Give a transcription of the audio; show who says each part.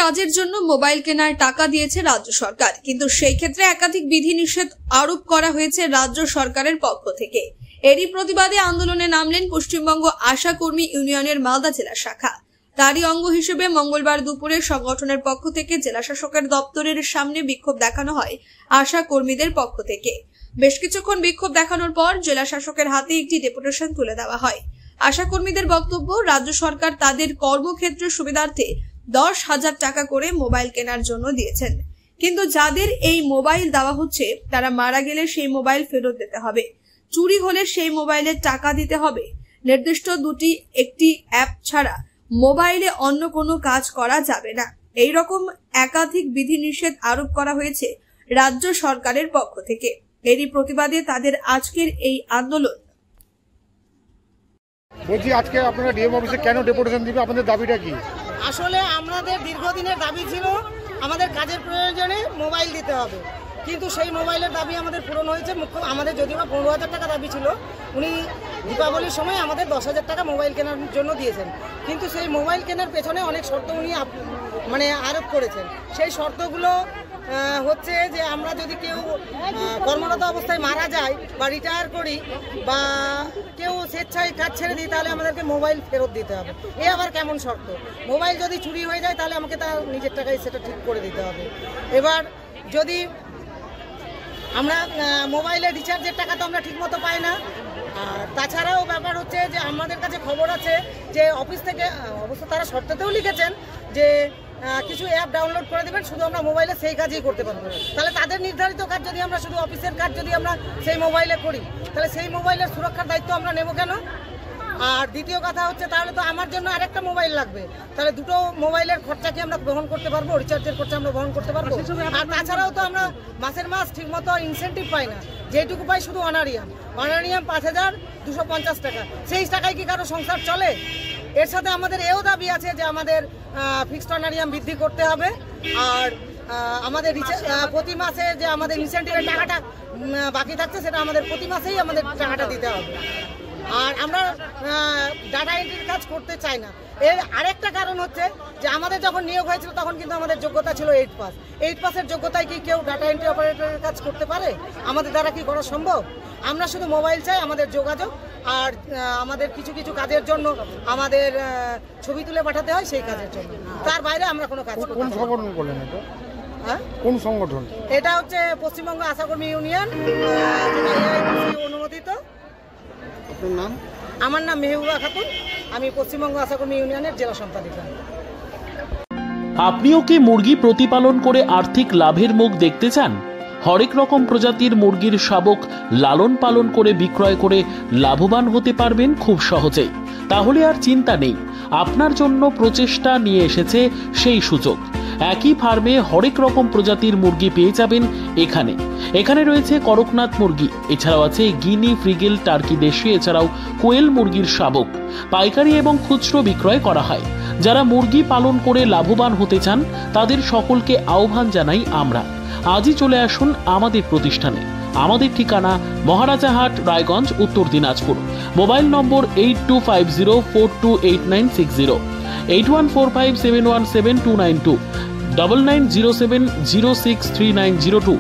Speaker 1: কাজের জন্য মোবাইল কেনার টাকা দিয়েছে রাজ্য সরকার, কিন্তু সেই ক্ষেত্রে একাধিক বিধিনিষেধ আরোপ করা হয়েছে রাজ্য সরকারের পক্ষ থেকে। এরই প্রতিবাদে আন্দোলনে নামলেন পশ্চিমবঙ্গ আশা কর্মী ইউনিয়নের মালদা জেলা শাখা। তারই অঙ্গ হিসেবে মঙ্গলবার দুপুরে সংগঠনের পক্ষ থেকে জেলা শাসকের দপ্তরের সামনে বিক্ষোভ দেখানো হয় আশা কর্মীদের পক্ষ থেকে। বেশ কিছুক্ষণ বিক্ষোভ দেখানোর পর জেলা শাসকের হাতে একটি ডেপুটেশন তুলে দেওয়া হয়। আশা কর্মীদের বক্তব্য, রাজ্য সরকার তাদের কর্মক্ষেত্রের সুবিধার্থে 10,000 টাকা করে মোবাইল কেনার জন্য দিয়েছেন, কিন্তু যাদের এই মোবাইল দেওয়া হচ্ছে তারা মারা গেলে সেই মোবাইল ফেরত দিতে হবে, চুরি হলে সেই মোবাইলের টাকা দিতে হবে। নির্দিষ্ট একটি অ্যাপ ছাড়া মোবাইলে অন্য কোনো কাজ করা যাবে না। এই রকম একাধিক বিধিনিষেধ আরোপ করা হয়েছে রাজ্য সরকারের পক্ষ থেকে। এরই প্রতিবাদে তাদের আজকের এই আন্দোলন।
Speaker 2: বলছি, আজকে আপনারা ডিএম অফিসে কেন ডেপুটেশন দিবে? আপনাদের দাবিটা কি?
Speaker 3: আসলে আমাদের দীর্ঘদিনের দাবি ছিল আমাদের কাজের প্রয়োজনে মোবাইল দিতে হবে, কিন্তু সেই মোবাইলের দাবি আমাদের পূরণ হয়েছে। আমাদের যদিও বা 15,000 টাকা দাবি ছিল, উনি দীপাবলির সময় আমাদের 10,000 টাকা মোবাইল কেনার জন্য দিয়েছেন, কিন্তু সেই মোবাইল কেনার পেছনে অনেক শর্ত উনি আরোপ করেছেন। সেই শর্তগুলো হচ্ছে যে আমরা যদি কেউ কর্মরত অবস্থায় মারা যায় বা রিটায়ার করি বা কেউ স্বেচ্ছায় কাজ ছেড়ে দিই, তাহলে আমাদেরকে মোবাইল ফেরত দিতে হবে। এ আবার কেমন শর্ত? মোবাইল যদি চুরি হয়ে যায় তাহলে আমাকে তার নিজের টাকায় সেটা ঠিক করে দিতে হবে। এবার যদি আমরা মোবাইলের রিচার্জের টাকা তো আমরা ঠিকমতো পাই না। আর তাছাড়াও ব্যাপার হচ্ছে যে আমাদের কাছে খবর আছে যে অফিস থেকে অবশ্য তারা শর্ততেও লিখেছেন যে কিছু অ্যাপ ডাউনলোড করে দেবেন, শুধু আমরা মোবাইলে সেই কাজই করতে পারবো। তাহলে তাদের নির্ধারিত কাজ যদি আমরা শুধু অফিসের কাজ যদি আমরা সেই মোবাইলে করি, তাহলে সেই মোবাইলের সুরক্ষার দায়িত্ব আমরা নেব কেন? আর দ্বিতীয় কথা হচ্ছে, তাহলে তো আমার জন্য আরেকটা মোবাইল লাগবে, তাহলে দুটো মোবাইলের খরচা কি আমরা বহন করতে পারবো? রিচার্জের খরচা আমরা বহন করতে পারবো? আর তাছাড়াও তো আমরা মাসের মাস ঠিকমতো ইনসেন্টিভ পাই না, যেটুকু পাই শুধু অনারিয়াম 5,250 টাকা। সেই টাকায় কি কারো সংসার চলে? এর সাথে আমাদের এও দাবি আছে যে আমাদের ফিক্সড অনারিয়াম বৃদ্ধি করতে হবে, আর আমাদের প্রতি মাসে যে আমাদের ইনসেন্টিভের টাকাটা বাকি থাকছে সেটা আমাদের প্রতি মাসেই আমাদের টাকাটা দিতে হবে। আর আমরা ডাটা এন্ট্রির কাজ করতে চাই না। এর আরেকটা কারণ হচ্ছে যে আমাদের যখন নিয়োগ হয়েছিল তখন কিন্তু আমাদের যোগ্যতা ছিল 8 পাস। 8 পাসের যোগ্যতায় কি কেউ ডাটা এন্ট্রি অপারেটরের কাজ করতে পারে? আমাদের দ্বারা কি করা সম্ভব? আমরা শুধু মোবাইল চাই, আমাদের যোগাযোগ, আর আমাদের কিছু কিছু কাজের জন্য আমাদের ছবি তুলে পাঠাতে হয়, সেই কাজের জন্য। তার বাইরে আমরা কোনো কাজ করতে পারি না।
Speaker 2: কোন সংগঠন করলেন এটা? হ্যাঁ, কোন সংগঠন
Speaker 3: এটা? হচ্ছে পশ্চিমবঙ্গ আশা কর্মী ইউনিয়ন, অনুমোদিত।
Speaker 2: আপনার নাম?
Speaker 3: আমার নাম মেহবুবা খাতুন, আমি পশ্চিমবঙ্গ আশা কর্মী ইউনিয়নের জেলা সম্পাদিকা।
Speaker 4: আপনিও কি মুরগি প্রতিপালন করে আর্থিক লাভের মুখ দেখতে চান? হরেক রকম প্রজাতির মুরগির শাবক লালন পালন করে বিক্রয় করে লাভবান হতে পারবেন খুব সহজেই। তাহলে আর চিন্তা নেই, আপনার জন্য প্রচেষ্টা নিয়ে এসেছে সেই সুযোগ। একই ফার্মে হরেক রকম প্রজাতির মুরগি পেয়ে যাবেন এখানে রয়েছে করকনাথ মুরগি, এছাড়াও আছে গিনি, ফ্রিগেল, টার্কি দেশি, এছাড়াও কোয়েল মুরগির শাবক। পাইকারি এবং খুচরো বিক্রয় করা হয়। যারা মুরগি পালন করে লাভবান হতে চান তাদের সকলকে আহ্বান জানাই আমরা। আজই চলে আসুন আমাদের প্রতিষ্ঠানে। আমাদের ঠিকানা মহারাজাহাট, রায়গঞ্জ, উত্তর দিনাজপুর। মোবাইল নম্বর 8250428960, 8145717292, 9907063902।